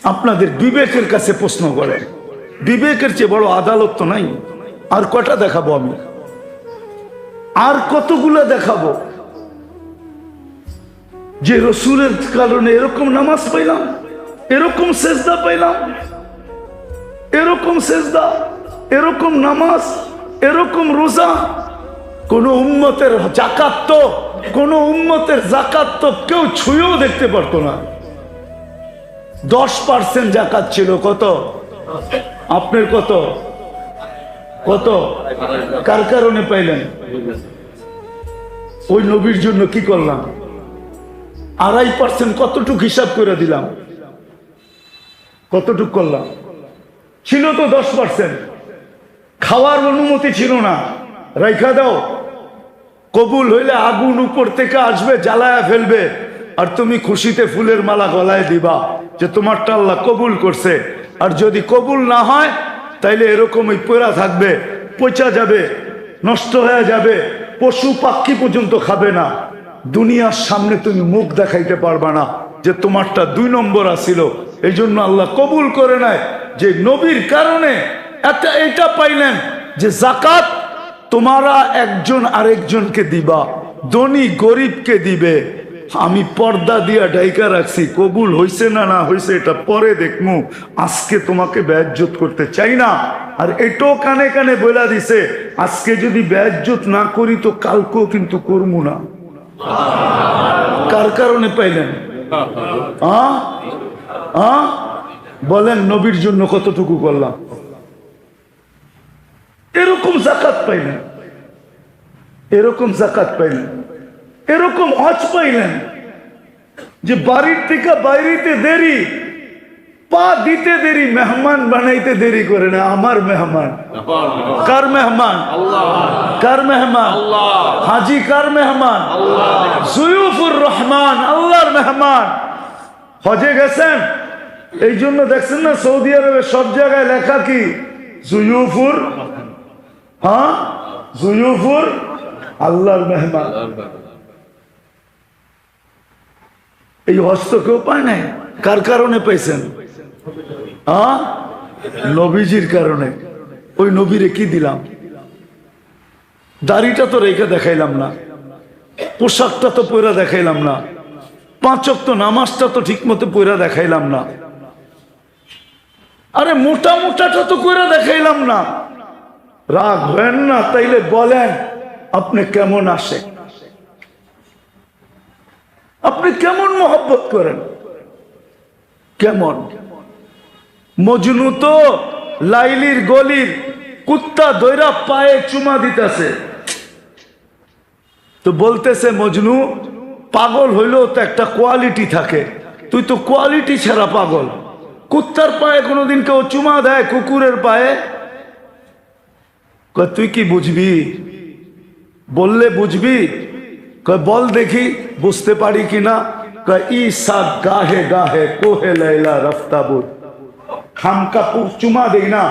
আপনাদের বিবেকের কাছে প্রশ্ন করেন, বিবেকের চেয়ে বড় আদালত তো নাই। আর কটা দেখাবো আমি, আর কতগুলো দেখাবো যে রসুলের কারণে এরকম নামাজ পাইলাম, এরকম সেজদা পাইলাম, এরকম সেজদা, এরকম নামাজ, এরকম রোজা। কোন উম্মতের জাকাত তো, কোন উম্মতের জাকাত তো কেউ ছুঁয়েও দেখতে পারতো না। 10% জাকাত ছিল। কত? আপনার কত? কত? কার কারণে পাইলেন? ওই নবীর জন্য কি করলাম? 2.5% কতটুক হিসাব করে দিলাম? কতটুক করলাম? ছিল তো 10%। খাওয়ার অনুমতি ছিল না, রাইখা দাও। কবুল হইলে আগুন উপর থেকে আসবে, জ্বালায়া ফেলবে, আর তুমি খুশিতে ফুলের মালা গলায় দিবা যে তোমারটা আল্লাহ কবুল করছে। আর যদি কবুল না হয় তাইলে এরকমই পড়া থাকবে, পচা যাবে, নষ্ট হয়ে যাবে, পশু পাখি পর্যন্ত খাবে না। দুনিয়ার সামনে তুমি মুখ দেখাইতে পারবা না যে তোমারটা 2 নম্বর আসিল। এই জন্য আল্লাহ কবুল করে নেয় যে নবীর কারণে এটা পাইলেন যে জাকাত তোমারা একজন আরেকজনকে দিবা, ধনী গরিবকে দিবে। আমি পর্দা দিয়া ডাইকা রাখছি, কবুল হইছে না না হইছে এটা পরে দেখমু, আজকে তোমাকে বেইজ্জত করতে চাই না। আর এটাও কানে কানে বলে দিছে, আজকে যদি বেইজ্জত না করি তো কালকেও কিন্তু করবো না। কার কারণে পাইলেন? বলেন, নবীর জন্য কতটুকু করলাম? এরকম জাকাত পাইলেন, এরকম জাকাত পাইলেন, এরকম হজ পাইলেন যে বাড়ির থেকে বাইরেতে দেরি, পা দিতে দেরি, মেহমান বানাইতে দেরি করে না। আমার মেহমান কার মেহমান? কার মেহমান? হাজি কার মেহমান? জুয়ুফুর রহমান, আল্লাহর মেহমান। হজে গেছেন, এই জন্য দেখছেন না সৌদি আরবে সব জায়গায় লেখা কি? জুয়ুফুর, জুয়ুফুর আল্লাহর মেহমান। এই হজ তো কেউ পায় নাই। কার কারণে পাইছেন? নবীজির কারণে। ওই নবীরে কি দিলাম? দাড়িটা তো রেখে দেখাইলাম না, পোশাকটা তো পয়রা দেখাইলাম না, 5 ওয়াক্ত নামাজটা তো ঠিক মতো পয়রা দেখাইলাম না, আরে মোটা মোটাটা তো কইরা দেখাইলাম না। রাগ হয় না? তাইলে বলেন আপনি কেমন আসে, আপনি কেমন মহব্বত করেন, কেমন? মজনু তো লাইলির গলির কুত্তা দইরা পায়ে চুমা দিতেছে, তো বলতেছে মজনু পাগল হইলেও তো একটা কোয়ালিটি থাকে, তুই তো কোয়ালিটি ছাড়া পাগল। কুত্তার পায়ে কোনোদিন কেউ চুমা দেয়? কুকুরের পায়ে? তুই কি বুঝবি? বললে বুঝবি? বল দেখি বুঝতে পারি কিনা। ঈসা গাহে গাহে কোহে লাইলা রফতাবুদ, খামকা চুমা দেই না।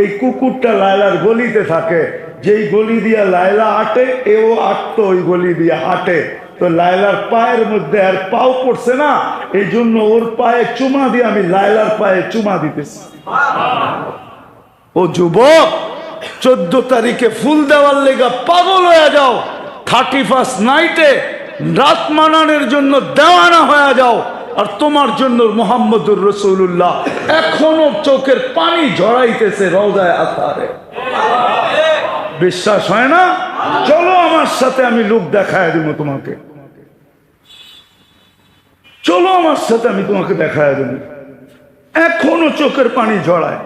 এই কুকুরটা লায়লার গলিতে থাকে, যেই গলি দিয়া লায়লা হাঁটে এও আটতো ওই গলি দিয়া হাঁটে, তো লায়লার পায়ের মধ্যে আর পাও পড়ছে না, এই জন্য ওর পায়ে চুমা দিয়ে আমি লায়লার পায়ে চুমা দিতেছি। ও যুবক, 14 তারিখে ফুল দেওয়ার লেগা পাগল হয়ে যাও, 31 নাইটে রাত মানানোর জন্য দেওয়ানা হয়ে যাও, আর তোমার জন্য মুহাম্মদুর রাসূলুল্লাহ এখনো চোখের পানি ঝরাইতেছে রওজায়ে আতহারে। বিশ্বাস হয় না? চলো আমার সাথে, আমি লোক দেখায় দিব তোমাকে। চলো আমার সাথে, আমি তোমাকে দেখায় দেব। এখনো চোখের পানি ঝরায়।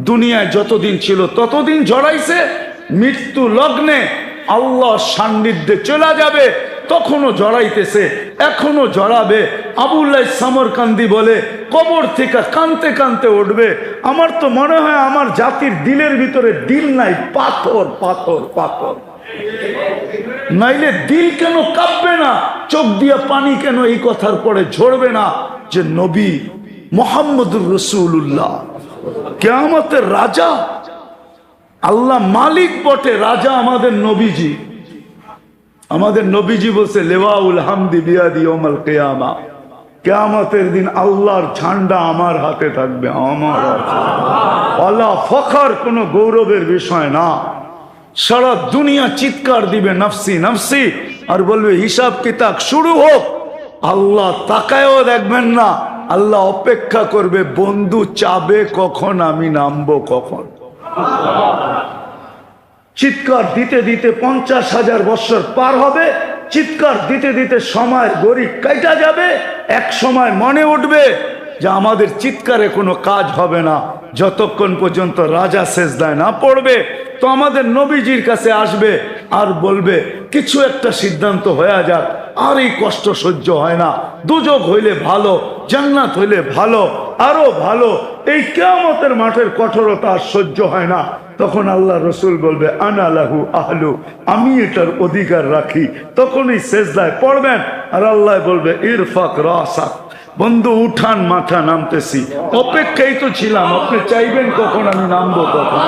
দুনিয়ায় যতদিন ছিল ততদিন ঝরাইছে, মৃত্যু লগ্নে আল্লাহ সান্নিধ্যে চলে যাবে তখনও জড়াইতেছে, এখনো জড়াবে। আবুল্লাহ সামরকান্দি বলে কবর থেকে কানতে কানতে উঠবে। আমার তো মনে হয় আমার জাতির দিলের ভিতরে দিল নাই, পাথর পাথর পাথর। নাইলে দিল কেন কাঁপবে না, চোখ দিয়া পানি কেন এই কথার পরে ঝরবে না যে নবী মুহাম্মদুর রাসূলুল্লাহ কিয়ামতের রাজা, আল্লাহ মালিক বটে, রাজা আমাদের নবীজি। আমাদের নবীজি বলছে লেওয়াউল হামদি বিয়াদি ইয়াউমাল কিয়ামা, কিয়ামতের দিন আল্লাহর ঝান্ডা আমার হাতে থাকবে, আমার হাতে। আল্লাহ ফখর, কোনো গৌরবের বিষয় না। সারা দুনিয়া চিৎকার দিবে নফসি নফসি, আর বলবে হিসাব কিতাব শুরু হোক। আল্লাহ তাকায়ও দেখবেন না, আল্লাহ অপেক্ষা করবে বন্ধু চাবে কখন, আমি নামবো কখন। চিৎকার দিতে দিতে 50,000 বছর পার হবে, চিৎকার দিতে দিতে সময়ের গড়ি কাটা যাবে। এক সময় মনে উঠবে যে আমাদের চিৎকারে কোনো কাজ হবে না, যতক্ষণ পর্যন্ত রাজা সেজদায় না পড়বে। তো আমাদের নবীজির কাছে আসবে আর বলবে কিছু একটা সিদ্ধান্ত হয়ে যাক, আর এই কষ্ট সহ্য হয় না, দুজক হইলে ভালো, জান্নাত হইলে ভালো, আরো ভালো, এই কিয়ামতের মাঠের কঠোরতা আর সহ্য হয় না। তখন আল্লাহ রসুল বলবে আনা লাহু আহলু, আমি এটার অধিকার রাখি। তখনই সেজদায় পড়বেন আর আল্লাহ বলবে ইরফাক রাসাক, বন্ধু উঠান মাথা, নামতেছি। অপেক্ষাই তো ছিলাম, আপনি চাইবেন কখন আমি নামবো কখন।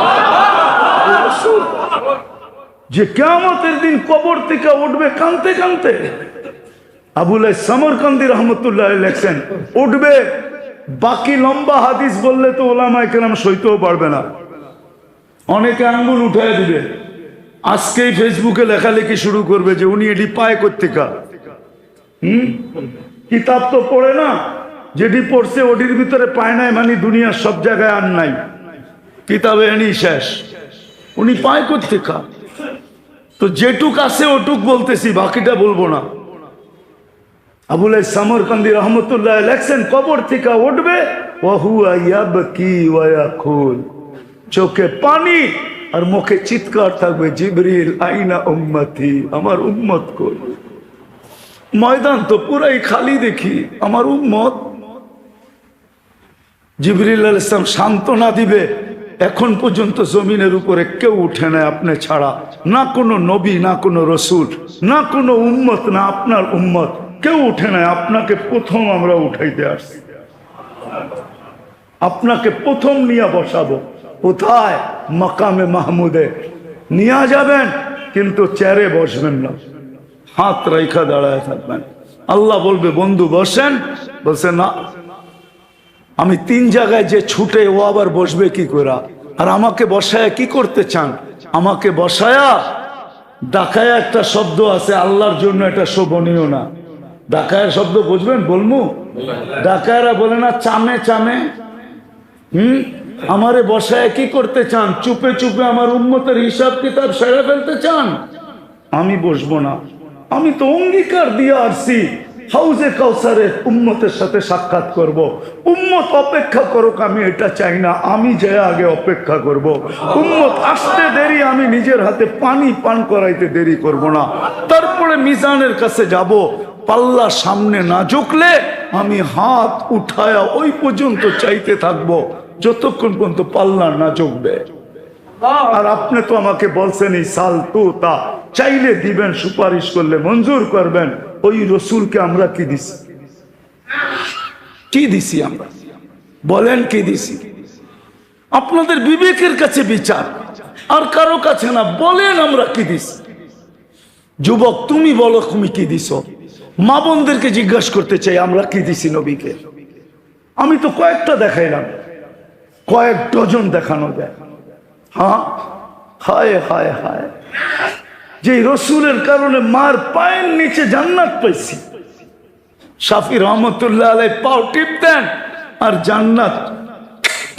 যে কিয়ামতের দিন কবর থেকে উঠবে কানতে কানতে। আবুল সমরকান্দি রহমতুল্লাহ লেখছেন উঠবে, বাকি লম্বা হাদিস বললে তো ওলামায়ে কেরাম সইতেও পারবে না, অনেকে আঙ্গুল উঠায় দিবে। আজকেই ফেসবুকে লেখালেখি শুরু করবে যে উনি এটি পায় কোত্থেকা। কিতাব তো পড়ে না, যেটি পড়ছে ওটির ভিতরে পায় নাই, মানে দুনিয়ার সব জায়গায় আর নাই, কিতাবে এনি শেষ, উনি পায় কোত্থেকা। তো যেটুক আছে ওটুক বলতেছি, বাকিটা বলবো না। আবুল সমরকান্দি রহমতুল্লাহ লেখছেন কবর থেকে উঠবে, ওয়াহুয়া ইয়াবকি ওয়া ইয়াকুল, চোখে পানি আর মুখে চিৎকার থাকবে জিবরিল আইনা উম্মতি, আমার উম্মত কই। ময়দান তো পুরাই খালি দেখি, আমার উম্মত। জিবরিল আলাইহিস সালাম সান্ত্বনা দিবে, এখন পর্যন্ত জমিনের উপরে কেউ উঠে নাই আপনি ছাড়া, না কোনো নবী, না কোনো রসুল, না কোনো উম্মত, না আপনার উম্মত, কেউ উঠে নাই। আপনাকে প্রথম আমরা উঠাইতে আসছি, আপনাকে প্রথম নিয়ে বসাবো। কোথায়? মাকামে মাহমুদে নিয়ে যাবেন, কিন্তু চেয়ারে বসবেন না, হাত রেখা দাঁড়ায় থাকবেন। আল্লাহ বলবে বন্ধু বসেন, বলছে না, আমি 3 জায়গায় যে ছুটে, ও আবার বসবে কি করে? আর আমাকে বসায়া কি করতে চান? আমাকে বসায়া ডাকায়া, একটা শব্দ আছে আল্লাহর জন্য, এটা শোভনীয় না। ডাকায়া শব্দ বুঝবেন? বলমু, ডাকায়ারা বলে না চামে চামে। আমারে বসায় কি করতে চান? চুপে চুপে আমার উম্মতের হিসাব কিতাব সেরে ফেলতে চান? আমি বসবো না। আমি তো অঙ্গীকার দিয়ে আসছি হাউজে কাউসারে উম্মতের সাথে সাক্ষাৎ করব। উম্মত অপেক্ষা করুক, আমি এটা চাই না, আমি যে আগে অপেক্ষা করব। উম্মত আসতে দেরি, আমি নিজের হাতে পানি পান করাইতে দেরি করব না। তারপরে মিজানের কাছে যাব, পাল্লা সামনে না ঝুঁকলে আমি হাত উঠায়া ওই পর্যন্ত চাইতে থাকবো যতক্ষণ পর্যন্ত পাল্লা না ঝুঁকবে। আর আপনি তো আমাকে বলছেন এই সাল তো তা চাইলে দিবেন, সুপারিশ করলে মঞ্জুর করবেন। ওই রসুলকে আমরা কি দিছি? কি দিছি আমরা? বলেন কি দিছি? আপনাদের বিবেকের কাছে বিচার, আর কারো কাছে না। বলেন আমরা কি দিছি? যুবক তুমি বলো তুমি কি দিছ? মা বোনদেরকে জিজ্ঞাসা করতে চাই আমরা কি দিছি নবীকে। আমি তো কয়েকটা দেখাইলাম, কয়েক ডজন দেখানো যায়। হ্যাঁ, হায় হায় হায়, যে রসুলের কারণে মার পায়ের নিচে জান্নাত পাইছি। শাফি রহমতুল্লাহ আলাই পাও টিপতেন আর জান্নাত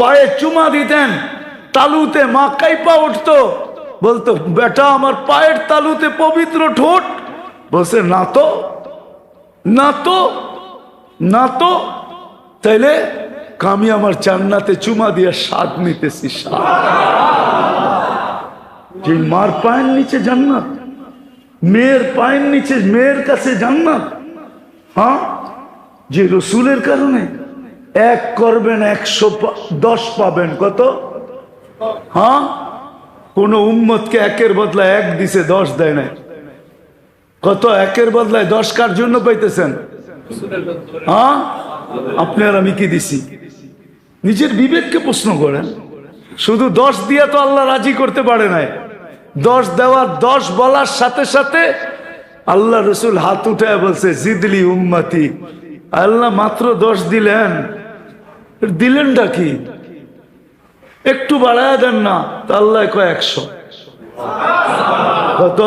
পায়ে চুমা দিতেন। তালুতে মা কাইপা উঠতো, বলতো বেটা আমার পায়ের তালুতে পবিত্র ঠোঁট। বলছে না তো, না তো, না তো। তাইলে আমি আমার জান্নাতে চুমা দিয়ে স্বাদ নিতেছি। যে মার পায়ের নিচে জান্নাত, মেয়ের পায়ের নিচে, মেয়ের কাছে জান্নাত। হ্যাঁ, যে রসুলের কারণে এক করবেন 110 পাবেন। কত? হ্যাঁ, কোন উম্মতকে একের বদলায় 1 দিছে, 10 দেয় না। কত? একের বদলায় 10 কার জন্য পাইতেছেন? হ্যাঁ, আপনি আর আমি কি দিছি? নিজের বিবেককে প্রশ্ন করেন। শুধু 10 দিয়া তো আল্লাহ রাজি করতে পারে নাই। 10 দেওয়ার, 10 বলার সাথে সাথে আল্লাহ রসুল হাত উঠায় বলছে জিদলি উম্মতি, আল্লাহ মাত্র 10 দিলেন, দিলেনটা কি? একটু বাড়ায় দেন না, তা আল্লাহ কয় 100। কত?